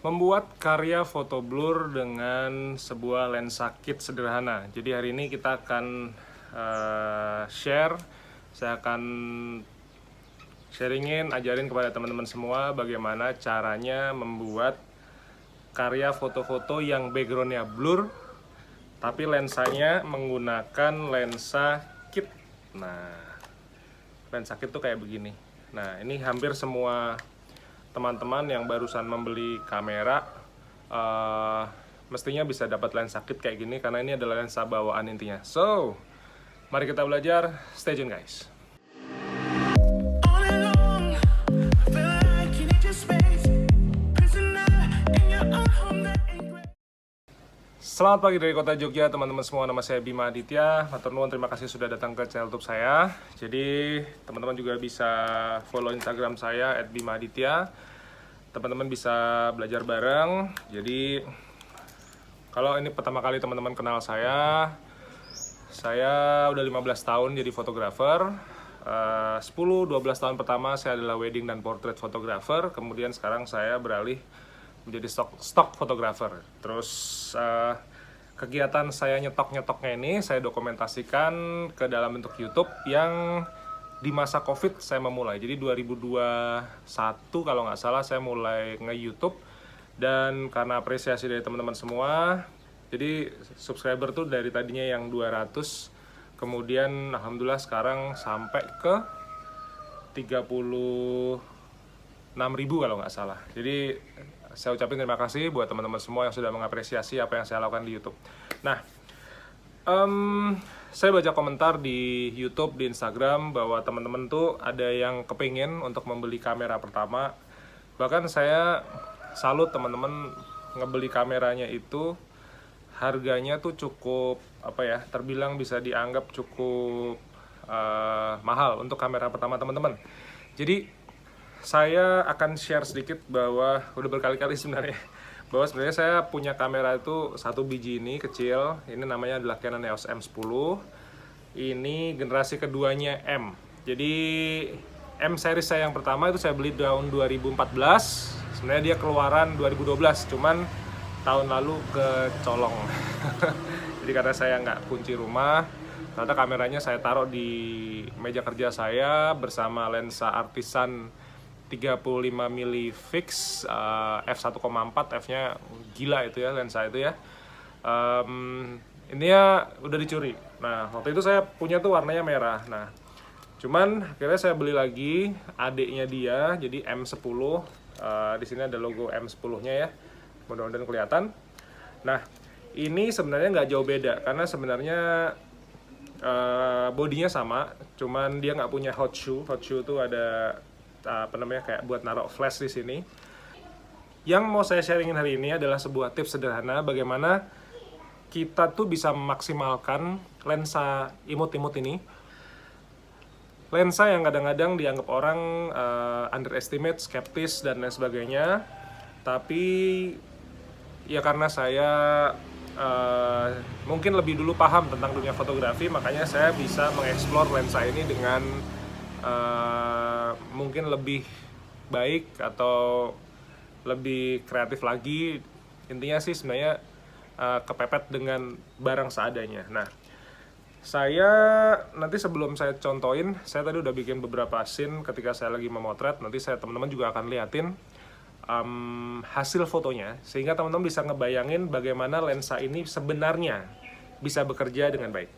Membuat karya foto blur dengan sebuah lensa kit sederhana. Jadi hari ini kita akan saya akan sharingin, ajarin kepada teman-teman semua bagaimana caranya membuat karya foto-foto yang backgroundnya blur, tapi lensanya menggunakan lensa kit. Nah, lensa kit tuh kayak begini. Nah, ini hampir semua teman-teman yang barusan membeli kamera mestinya bisa dapat lensa kit kayak gini, karena ini adalah lensa bawaan intinya. So, mari kita belajar. Stay tune guys. Selamat pagi dari kota Jogja teman-teman semua, nama saya Bima Aditya. Matur nuwun, terima kasih sudah datang ke channel YouTube saya. Jadi teman-teman juga bisa follow Instagram saya @bimaaditya. Teman-teman bisa belajar bareng. Jadi kalau ini pertama kali teman-teman kenal saya udah 15 tahun jadi fotografer. 10-12 tahun pertama saya adalah wedding dan portrait photographer. Kemudian sekarang saya beralih menjadi stock photographer. Terus kegiatan saya nyetok-nyetoknya ini saya dokumentasikan ke dalam bentuk YouTube yang di masa COVID saya memulai. Jadi 2021 kalau nggak salah saya mulai nge-YouTube, dan karena apresiasi dari teman-teman semua, jadi subscriber tuh dari tadinya yang 200, kemudian alhamdulillah sekarang sampai ke 36.000 kalau nggak salah. Jadi saya ucapin terima kasih buat teman-teman semua yang sudah mengapresiasi apa yang saya lakukan di YouTube. Nah, saya baca komentar di YouTube, di Instagram, bahwa teman-teman tuh ada yang kepingin untuk membeli kamera pertama. Bahkan saya salut teman-teman ngebeli kameranya itu harganya tuh cukup terbilang bisa dianggap cukup mahal untuk kamera pertama teman-teman. Jadi saya akan share sedikit bahwa udah berkali-kali sebenarnya saya punya kamera itu satu biji ini kecil. Ini namanya adalah Canon EOS M10. Ini generasi keduanya M. Jadi M series saya yang pertama itu saya beli tahun 2014. Sebenarnya dia keluaran 2012, cuman tahun lalu kecolong. Jadi karena saya nggak kunci rumah, ternyata kameranya saya taruh di meja kerja saya bersama lensa Artisan 35 mili fix, f1,4, f-nya gila itu ya, lensa itu ya. Ini ya udah dicuri. Nah, waktu itu saya punya tuh warnanya merah. Nah, cuman akhirnya saya beli lagi adiknya dia, jadi M10. Di sini ada logo M10-nya ya, mudah-mudahan kelihatan. Nah, ini sebenarnya nggak jauh beda, karena sebenarnya bodinya sama, cuman dia nggak punya hot shoe. Hot shoe tuh ada kayak buat naruh flash di sini. Yang mau saya sharingin hari ini adalah sebuah tips sederhana bagaimana kita tuh bisa memaksimalkan lensa imut-imut ini. Lensa yang kadang-kadang dianggap orang underestimate, skeptis dan lain sebagainya. Tapi ya karena saya mungkin lebih dulu paham tentang dunia fotografi, makanya saya bisa mengeksplor lensa ini dengan mungkin lebih baik atau lebih kreatif lagi. Intinya sih sebenarnya kepepet dengan barang seadanya. Nah, saya nanti sebelum saya contohin, saya tadi udah bikin beberapa scene ketika saya lagi memotret. Nanti teman-teman juga akan liatin hasil fotonya, sehingga teman-teman bisa ngebayangin bagaimana lensa ini sebenarnya bisa bekerja dengan baik.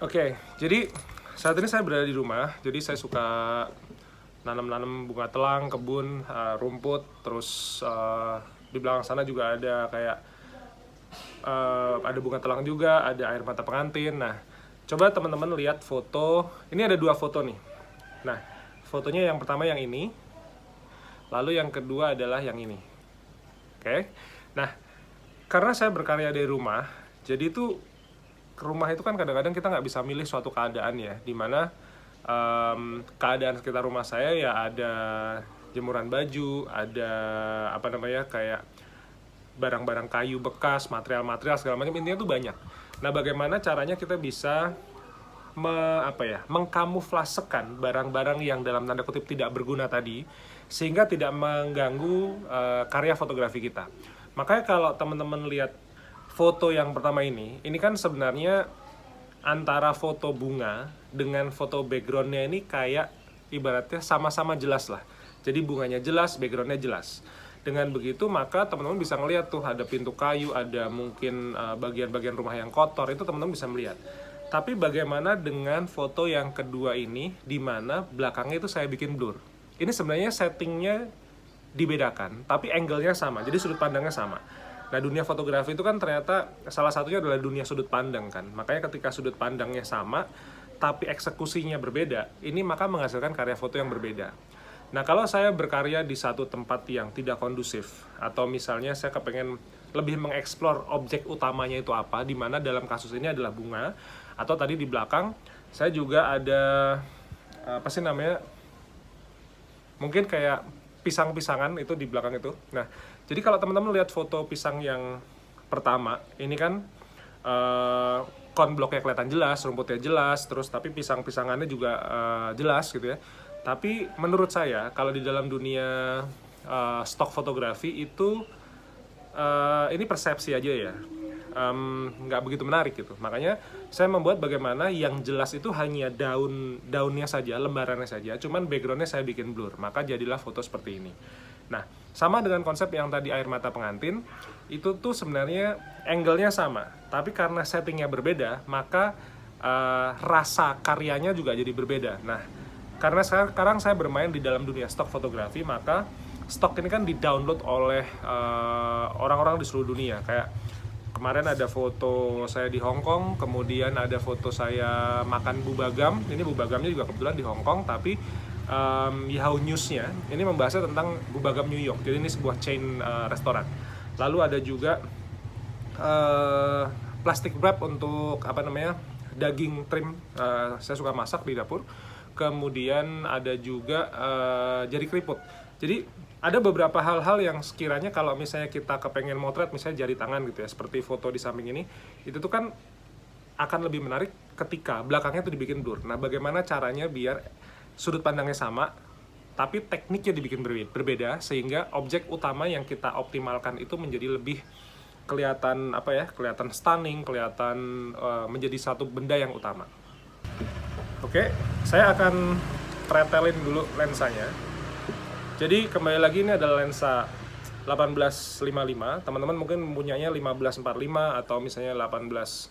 Oke, jadi saat ini saya berada di rumah. Jadi saya suka nanam-nanam bunga telang, kebun, rumput. Terus di belakang sana juga ada kayak ada bunga telang juga, ada air mata pengantin. Nah, coba teman-teman lihat foto. Ini ada dua foto nih. Nah, fotonya yang pertama yang ini, lalu yang kedua adalah yang ini. Oke. Nah, karena saya berkarya dari rumah, jadi itu ke rumah itu kan kadang-kadang kita nggak bisa milih suatu keadaan ya, dimana keadaan sekitar rumah saya ya ada jemuran baju, ada kayak barang-barang kayu bekas, material-material segala macam, intinya tuh banyak. Nah, bagaimana caranya kita bisa mengkamuflasekan barang-barang yang dalam tanda kutip tidak berguna tadi sehingga tidak mengganggu karya fotografi kita. Makanya kalau teman-teman lihat foto yang pertama ini kan sebenarnya antara foto bunga dengan foto backgroundnya ini kayak ibaratnya sama-sama jelas lah. Jadi bunganya jelas, backgroundnya jelas. Dengan begitu maka teman-teman bisa ngeliat tuh ada pintu kayu, ada mungkin bagian-bagian rumah yang kotor, itu teman-teman bisa melihat. Tapi bagaimana dengan foto yang kedua ini, di mana belakangnya itu saya bikin blur. Ini sebenarnya settingnya dibedakan, tapi angle-nya sama, jadi sudut pandangnya sama. Nah, dunia fotografi itu kan ternyata salah satunya adalah dunia sudut pandang kan. Makanya ketika sudut pandangnya sama, tapi eksekusinya berbeda, ini maka menghasilkan karya foto yang berbeda. Nah, kalau saya berkarya di satu tempat yang tidak kondusif, atau misalnya saya kepengen lebih mengeksplor objek utamanya itu apa, di mana dalam kasus ini adalah bunga, atau tadi di belakang saya juga ada apa sih namanya, mungkin kayak pisang-pisangan itu di belakang itu. Nah, jadi kalau teman-teman lihat foto pisang yang pertama, ini kan kon bloknya kelihatan jelas, rumputnya jelas, terus tapi pisang-pisangannya juga jelas gitu ya. Tapi menurut saya kalau di dalam dunia stok fotografi itu ini persepsi aja ya, nggak begitu menarik gitu. Makanya saya membuat bagaimana yang jelas itu hanya daunnya saja, lembarannya saja, cuman backgroundnya saya bikin blur, maka jadilah foto seperti ini. Nah, sama dengan konsep yang tadi air mata pengantin, itu tuh sebenarnya angle-nya sama, tapi karena settingnya berbeda, maka rasa karyanya juga jadi berbeda. Nah, karena sekarang saya bermain di dalam dunia stok fotografi, maka stok ini kan di-download oleh orang-orang di seluruh dunia. Kayak kemarin ada foto saya di Hong Kong, kemudian ada foto saya makan bubagam. Ini bubagamnya juga kebetulan di Hong Kong, tapi Yahoo News-nya ini membahasnya tentang bubagam New York. Jadi ini sebuah chain restoran. Lalu ada juga plastic wrap untuk apa namanya, daging trim. Saya suka masak di dapur. Kemudian ada juga jari keriput. Jadi ada beberapa hal-hal yang sekiranya kalau misalnya kita kepengen motret, misalnya jari tangan gitu ya, seperti foto di samping ini, itu tuh kan akan lebih menarik ketika belakangnya tuh dibikin blur. Nah, bagaimana caranya biar sudut pandangnya sama, tapi tekniknya dibikin berbeda, sehingga objek utama yang kita optimalkan itu menjadi lebih kelihatan apa ya, kelihatan stunning, kelihatan menjadi satu benda yang utama. Oke, saya akan pretelin dulu lensanya. Jadi kembali lagi, ini adalah lensa 1855. Teman-teman mungkin mempunyainya 1545 atau misalnya 1870,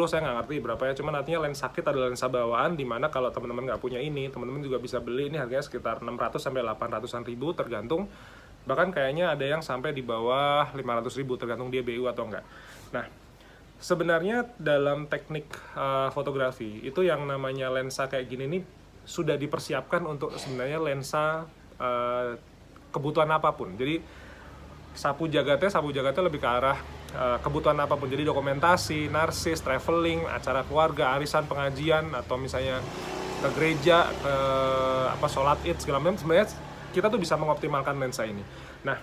saya nggak ngerti berapa ya. Cuman artinya lensa kit adalah lensa bawaan, dimana kalau teman-teman nggak punya ini, teman-teman juga bisa beli. Ini harganya sekitar 600 sampai 800-an ribu tergantung. Bahkan kayaknya ada yang sampai di bawah 500 ribu tergantung dia BU atau enggak. Nah, sebenarnya dalam teknik fotografi itu yang namanya lensa kayak gini nih sudah dipersiapkan untuk sebenarnya lensa kebutuhan apapun. Jadi sapu jagatnya lebih ke arah kebutuhan apapun. Jadi dokumentasi, narsis, traveling, acara keluarga, arisan, pengajian, atau misalnya ke gereja, ke sholat id segala macam. Sebenarnya kita tuh bisa mengoptimalkan lensa ini. Nah,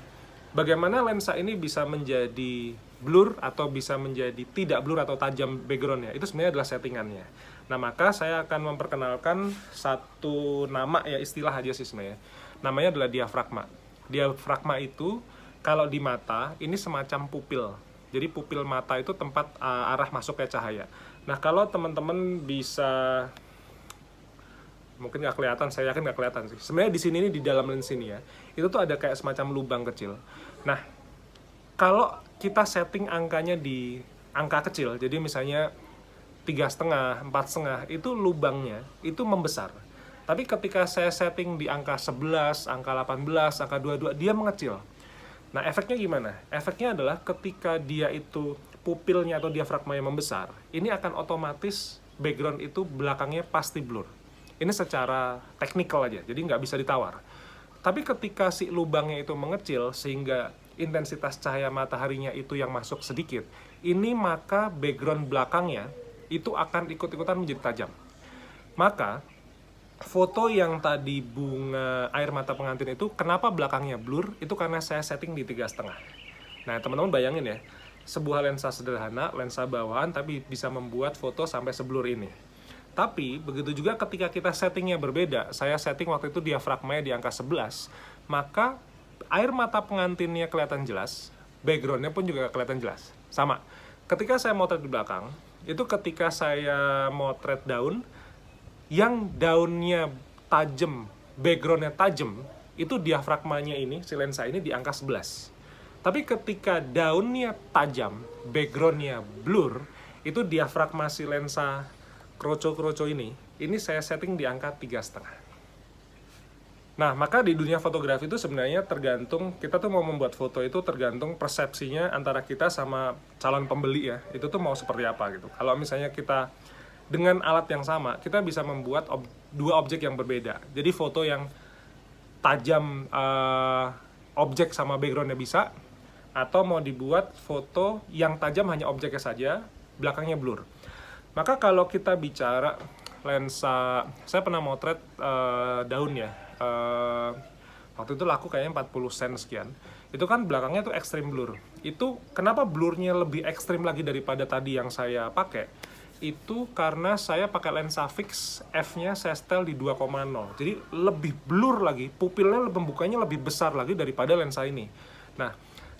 bagaimana lensa ini bisa menjadi blur atau bisa menjadi tidak blur atau tajam backgroundnya, itu sebenarnya adalah settingannya. Nah, maka saya akan memperkenalkan satu nama ya, istilah aja sih sebenarnya. Namanya adalah diafragma. Diafragma itu kalau di mata ini semacam pupil. Jadi pupil mata itu tempat arah masuknya cahaya. Nah, kalau teman-teman bisa, mungkin nggak kelihatan, saya yakin nggak kelihatan sih. Sebenarnya di sini nih, di dalam lens ini ya, itu tuh ada kayak semacam lubang kecil. Nah, kalau kita setting angkanya di angka kecil, jadi misalnya 3,5, 4,5, itu lubangnya itu membesar. Tapi ketika saya setting di angka 11, angka 18, angka 22, dia mengecil. Nah, efeknya gimana? Efeknya adalah ketika dia itu pupilnya atau diafragmanya membesar, ini akan otomatis background itu belakangnya pasti blur. Ini secara teknikal aja, jadi nggak bisa ditawar. Tapi ketika si lubangnya itu mengecil sehingga intensitas cahaya mataharinya itu yang masuk sedikit, ini maka background belakangnya itu akan ikut-ikutan menjadi tajam. Maka foto yang tadi bunga air mata pengantin itu kenapa belakangnya blur, itu karena saya setting di 3,5. Nah, teman-teman bayangin ya, sebuah lensa sederhana, lensa bawahan, tapi bisa membuat foto sampai seblur ini. Tapi begitu juga ketika kita settingnya berbeda, saya setting waktu itu diafragmanya di angka 11, maka air mata pengantinnya kelihatan jelas, backgroundnya pun juga kelihatan jelas. Sama, ketika saya motret di belakang, itu ketika saya motret daun, yang daunnya tajam, backgroundnya tajam, itu diafragmanya ini, si lensa ini di angka 11. Tapi ketika daunnya tajam, backgroundnya blur, itu diafragma si lensa kroco-kroco ini saya setting di angka 3,5. Nah, maka di dunia fotografi itu sebenarnya tergantung, kita tuh mau membuat foto itu tergantung persepsinya antara kita sama calon pembeli ya, itu tuh mau seperti apa gitu. Kalau misalnya kita dengan alat yang sama, kita bisa membuat dua objek yang berbeda. Jadi foto yang tajam objek sama backgroundnya bisa, atau mau dibuat foto yang tajam hanya objeknya saja, belakangnya blur. Maka kalau kita bicara lensa, saya pernah motret daun ya, waktu itu laku kayaknya 40 sen sekian. Itu kan belakangnya tuh ekstrim blur. Itu kenapa blurnya lebih ekstrim lagi daripada tadi yang saya pakai? Itu karena saya pakai lensa fix, f-nya saya setel di 2,0. Jadi lebih blur lagi, pupilnya pembukanya lebih besar lagi daripada lensa ini. Nah,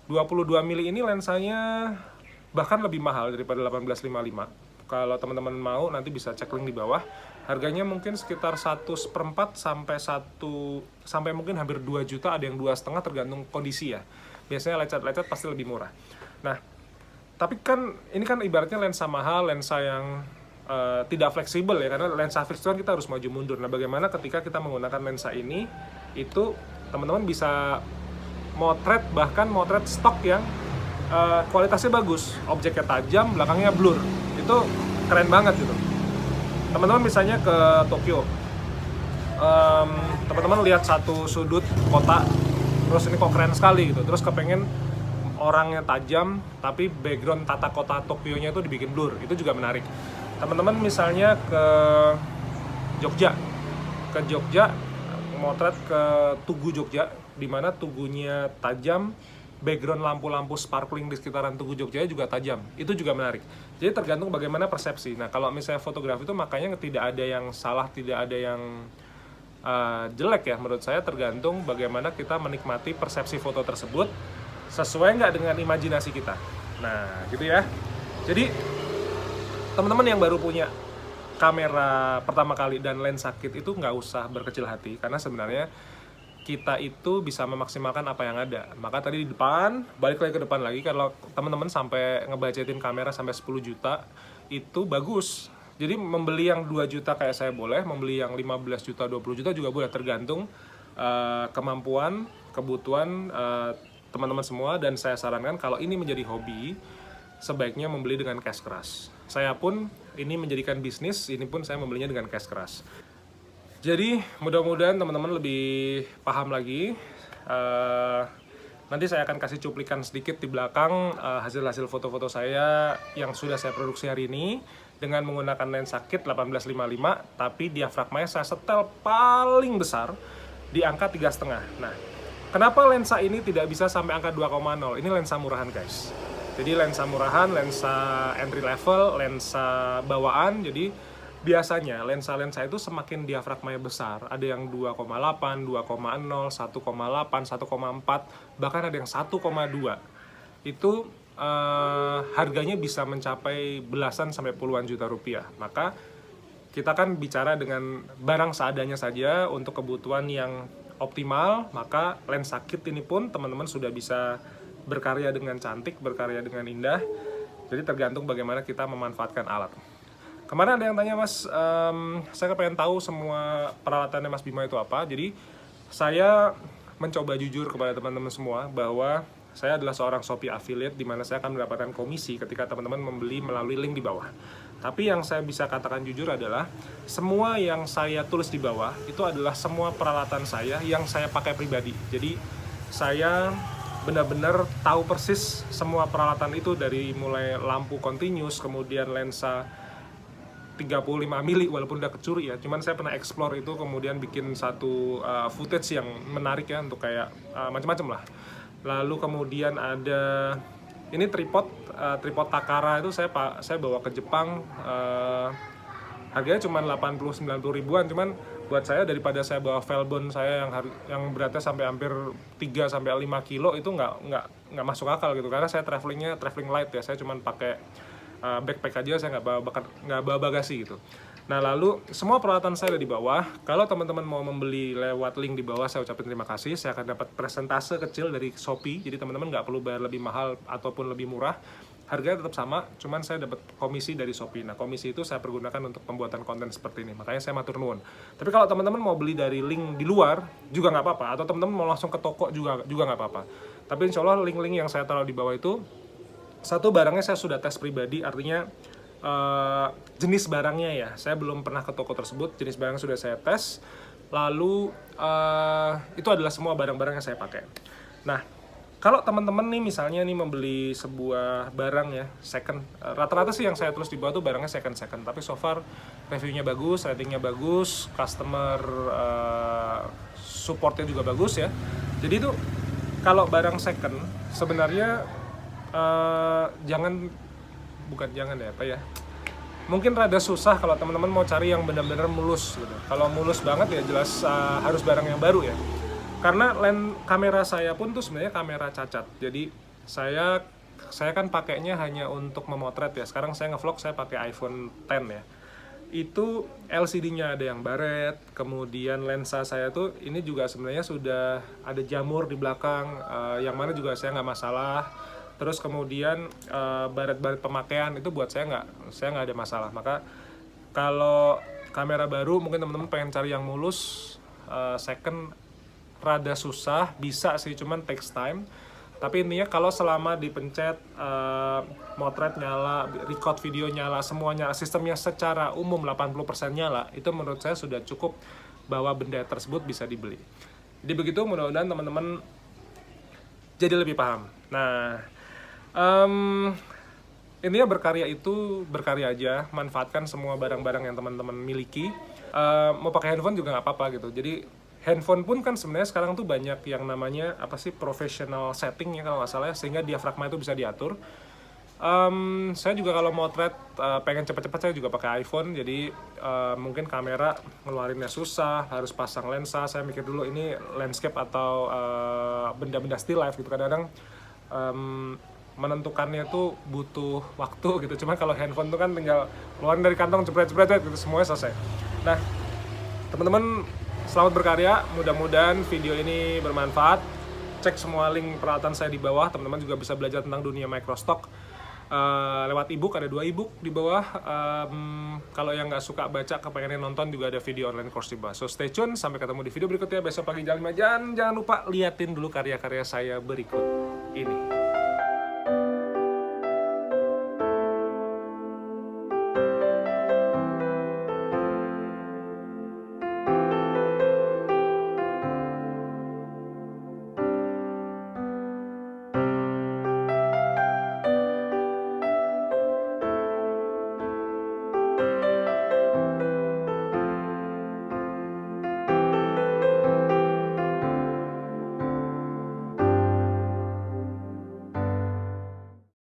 22 mili ini lensanya bahkan lebih mahal daripada 1855. Kalau teman-teman mau nanti bisa cek link di bawah. Harganya mungkin sekitar 1/4 sampai mungkin hampir 2 juta, ada yang 2,5 tergantung kondisi ya. Biasanya lecet-lecet pasti lebih murah. Nah, tapi kan ini kan ibaratnya lensa mahal, lensa yang tidak fleksibel ya, karena lensa fix itu kan kita harus maju mundur. Nah, bagaimana ketika kita menggunakan lensa ini, itu teman-teman bisa motret, bahkan motret stok yang kualitasnya bagus, objeknya tajam, belakangnya blur, itu keren banget gitu. Teman-teman misalnya ke Tokyo, teman-teman lihat satu sudut kota, terus ini kok keren sekali gitu, terus kepengen orangnya tajam, tapi background tata kota Tokyo-nya itu dibikin blur, itu juga menarik. Teman-teman misalnya ke Jogja, motret ke Tugu Jogja, di mana tugunya tajam, background lampu-lampu sparkling di sekitaran Tugu Jogja juga tajam. Itu juga menarik. Jadi tergantung bagaimana persepsi. Nah, kalau misalnya fotografi itu makanya tidak ada yang salah, tidak ada yang jelek ya. Menurut saya tergantung bagaimana kita menikmati persepsi foto tersebut, sesuai nggak dengan imajinasi kita. Nah, gitu ya. Jadi, teman-teman yang baru punya kamera pertama kali dan lensa kit itu nggak usah berkecil hati, karena sebenarnya kita itu bisa memaksimalkan apa yang ada. Maka tadi di depan, balik lagi ke depan lagi, kalau teman-teman sampai ngebudgetin kamera sampai 10 juta, itu bagus. Jadi membeli yang 2 juta kayak saya boleh, membeli yang 15 juta, 20 juta juga boleh, tergantung kemampuan, kebutuhan teman-teman semua. Dan saya sarankan kalau ini menjadi hobi, sebaiknya membeli dengan cash keras. Saya pun ini menjadikan bisnis, ini pun saya membelinya dengan cash keras. Jadi mudah-mudahan teman-teman lebih paham lagi. Nanti saya akan kasih cuplikan sedikit di belakang hasil-hasil foto-foto saya yang sudah saya produksi hari ini dengan menggunakan lensa kit 1855, tapi diafragmanya saya setel paling besar di angka 3,5. Nah, kenapa lensa ini tidak bisa sampai angka 2,0? Ini lensa murahan guys. Jadi lensa murahan, lensa entry level, lensa bawaan. Jadi biasanya lensa-lensa itu semakin diafragmanya besar, ada yang 2,8, 2,0, 1,8, 1,4, bahkan ada yang 1,2. Itu harganya bisa mencapai belasan sampai puluhan juta rupiah. Maka kita kan bicara dengan barang seadanya saja untuk kebutuhan yang optimal. Maka lensa kit ini pun teman-teman sudah bisa berkarya dengan cantik, berkarya dengan indah. Jadi tergantung bagaimana kita memanfaatkan alat. Kemarin ada yang tanya, Mas, saya pengen tahu semua peralatannya Mas Bima itu apa. Jadi saya mencoba jujur kepada teman-teman semua bahwa saya adalah seorang Shopee affiliate, di mana saya akan mendapatkan komisi ketika teman-teman membeli melalui link di bawah. Tapi yang saya bisa katakan jujur adalah semua yang saya tulis di bawah itu adalah semua peralatan saya yang saya pakai pribadi. Jadi saya benar-benar tahu persis semua peralatan itu, dari mulai lampu continuous, kemudian lensa 35 mili walaupun udah kecuri ya, cuman saya pernah explore itu, kemudian bikin satu footage yang menarik ya, untuk kayak macam-macam lah. Lalu kemudian ada ini tripod Takara, itu saya bawa ke Jepang, harganya cuma 80-90 ribuan, cuman buat saya daripada saya bawa velbon saya yang beratnya sampai hampir 3-5 kilo itu nggak masuk akal gitu, karena saya traveling light ya, saya cuma pakai backpack aja, saya nggak bawa bagasi gitu. Nah, lalu semua peralatan saya ada di bawah. Kalau teman-teman mau membeli lewat link di bawah, saya ucapin terima kasih. Saya akan dapat persentase kecil dari Shopee, jadi teman-teman nggak perlu bayar lebih mahal ataupun lebih murah. Harganya tetap sama, cuman saya dapat komisi dari Shopee. Nah, komisi itu saya pergunakan untuk pembuatan konten seperti ini, makanya saya matur nuwun. Tapi kalau teman-teman mau beli dari link di luar juga nggak apa-apa, atau teman-teman mau langsung ke toko juga nggak apa-apa. Tapi insya Allah link-link yang saya taruh di bawah itu, satu, barangnya saya sudah tes pribadi, artinya jenis barangnya ya, saya belum pernah ke toko tersebut, jenis barang sudah saya tes. Lalu itu adalah semua barang-barang yang saya pakai. Nah, kalau teman-teman nih misalnya nih membeli sebuah barang ya second, rata-rata sih yang saya tulis di bawah tuh barangnya second, tapi so far reviewnya bagus, ratingnya bagus, customer supportnya juga bagus ya. Jadi tuh kalau barang second sebenarnya mungkin rada susah kalau teman-teman mau cari yang benar-benar mulus gitu. Kalau mulus banget ya jelas harus barang yang baru ya. Karena kamera saya pun tuh sebenarnya kamera cacat. Jadi saya kan pakainya hanya untuk memotret ya. Sekarang saya ngevlog saya pakai iPhone X ya. Itu LCD-nya ada yang baret, kemudian lensa saya tuh ini juga sebenarnya sudah ada jamur di belakang, yang mana juga saya nggak masalah. Terus kemudian baret-baret pemakaian itu buat saya nggak ada masalah. Maka kalau kamera baru mungkin teman-teman pengen cari yang mulus, second rada susah, bisa sih cuman takes time. Tapi intinya kalau selama dipencet motret nyala, record video nyala, semuanya sistemnya secara umum 80% nyala, itu menurut saya sudah cukup bahwa benda tersebut bisa dibeli. Jadi begitu, mudah-mudahan teman-teman jadi lebih paham. Nah, intinya berkarya itu berkarya aja, manfaatkan semua barang-barang yang teman-teman miliki. Mau pakai handphone juga nggak apa-apa gitu. Jadi handphone pun kan sebenarnya sekarang tuh banyak yang namanya professional setting ya kalau nggak salah ya, sehingga diafragma itu bisa diatur. Saya juga kalau motret pengen cepet-cepet saya juga pakai iPhone, jadi mungkin kamera ngeluarinnya susah, harus pasang lensa. Saya mikir dulu ini landscape atau benda-benda still life gitu, kadang-kadang menentukannya tuh butuh waktu gitu. Cuma kalau handphone tuh kan tinggal keluarin dari kantong, jepret-jepret gitu, semuanya selesai. Nah, teman-teman selamat berkarya, mudah-mudahan video ini bermanfaat. Cek semua link peralatan saya di bawah, teman-teman juga bisa belajar tentang dunia microstock lewat ebook, ada 2 ebook di bawah. Kalau yang nggak suka baca, kepengen nonton, juga ada video online course di bawah. So stay tune, sampai ketemu di video berikutnya besok pagi jam 5. Jangan lupa liatin dulu karya-karya saya berikut ini.